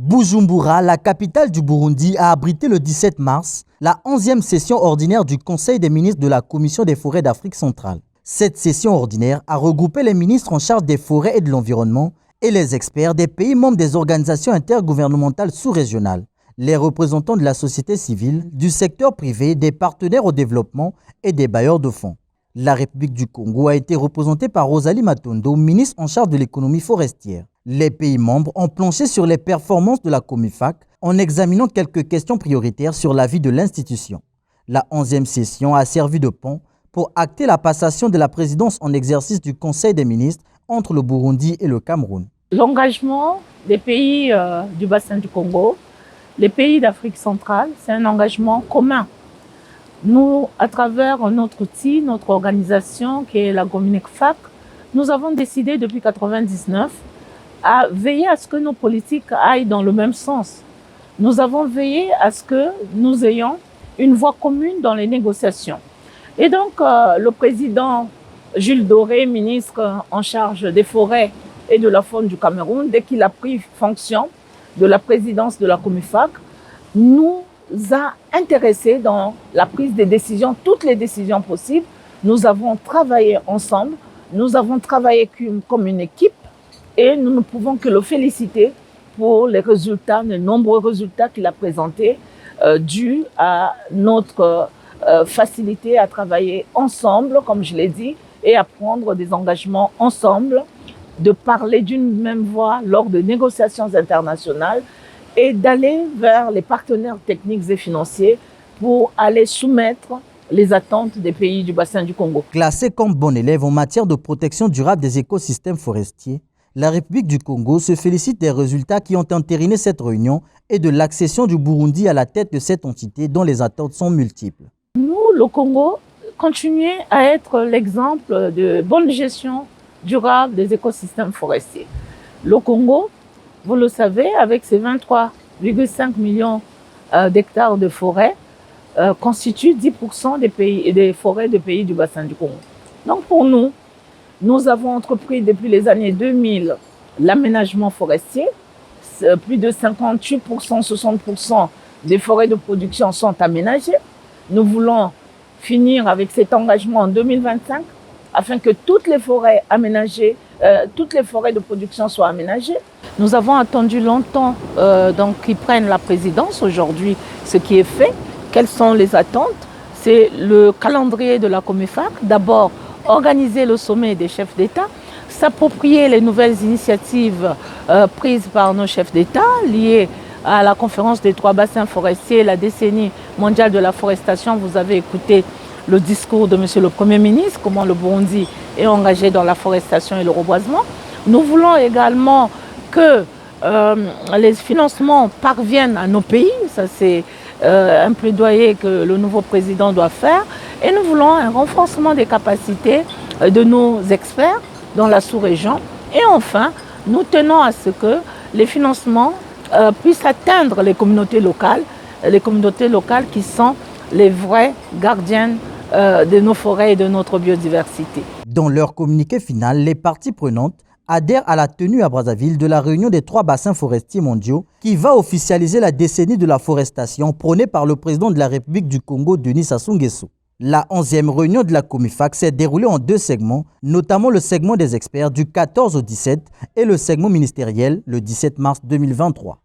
Bujumbura, la capitale du Burundi, a abrité le 17 mars la 11e session ordinaire du Conseil des ministres de la Commission des forêts d'Afrique centrale. Cette session ordinaire a regroupé les ministres en charge des forêts et de l'environnement et les experts des pays membres des organisations intergouvernementales sous-régionales, les représentants de la société civile, du secteur privé, des partenaires au développement et des bailleurs de fonds. La République du Congo a été représentée par Rosalie Matondo, ministre en charge de l'économie forestière. Les pays membres ont planché sur les performances de la Comifac en examinant quelques questions prioritaires sur la vie de l'institution. La 11e session a servi de pont pour acter la passation de la présidence en exercice du Conseil des ministres entre le Burundi et le Cameroun. L'engagement des pays du bassin du Congo, les pays d'Afrique centrale, c'est un engagement commun. Nous, à travers notre outil, notre organisation qui est la Comifac, nous avons décidé depuis 1999 à veiller à ce que nos politiques aillent dans le même sens. Nous avons veillé à ce que nous ayons une voie commune dans les négociations. Et donc, le président Jules Doré, ministre en charge des forêts et de la faune du Cameroun, dès qu'il a pris fonction de la présidence de la Comifac, nous a intéressés dans la prise des décisions, toutes les décisions possibles. Nous avons travaillé ensemble, nous avons travaillé comme une équipe et nous ne pouvons que le féliciter pour les résultats, les nombreux résultats qu'il a présentés, dus à notre facilité à travailler ensemble, comme je l'ai dit, et à prendre des engagements ensemble, de parler d'une même voix lors de négociations internationales et d'aller vers les partenaires techniques et financiers pour aller soumettre les attentes des pays du bassin du Congo. Classée comme bon élève en matière de protection durable des écosystèmes forestiers, la République du Congo se félicite des résultats qui ont entériné cette réunion et de l'accession du Burundi à la tête de cette entité dont les attentes sont multiples. Nous, le Congo, continuons à être l'exemple de bonne gestion durable des écosystèmes forestiers. Le Congo, vous le savez, avec ses 23,5 millions d'hectares de forêts, constitue 10% des forêts des pays du bassin du Congo. Donc pour nous, nous avons entrepris depuis les années 2000 l'aménagement forestier. Plus de 58%, 60% des forêts de production sont aménagées. Nous voulons finir avec cet engagement en 2025 afin que toutes les forêts aménagées, toutes les forêts de production soient aménagées. Nous avons attendu longtemps qu'ils prennent la présidence. Aujourd'hui, ce qui est fait, quelles sont les attentes? C'est le calendrier de la Comifac. D'abord, organiser le sommet des chefs d'État, s'approprier les nouvelles initiatives prises par nos chefs d'État liées à la conférence des 3 bassins forestiers, la décennie mondiale de la forestation. Vous avez écouté le discours de M. le Premier ministre, comment le Burundi est engagé dans la forestation et le reboisement. Nous voulons également que les financements parviennent à nos pays. Ça, c'est un plaidoyer que le nouveau président doit faire. Et nous voulons un renforcement des capacités de nos experts dans la sous-région. Et enfin, nous tenons à ce que les financements puissent atteindre les communautés locales qui sont les vrais gardiennes de nos forêts et de notre biodiversité. Dans leur communiqué final, les parties prenantes adhèrent à la tenue à Brazzaville de la réunion des 3 bassins forestiers mondiaux qui va officialiser la décennie de la forestation prônée par le président de la République du Congo, Denis Sassou Nguesso. La 11e réunion de la Comifac s'est déroulée en 2 segments, notamment le segment des experts du 14 au 17 et le segment ministériel le 17 mars 2023.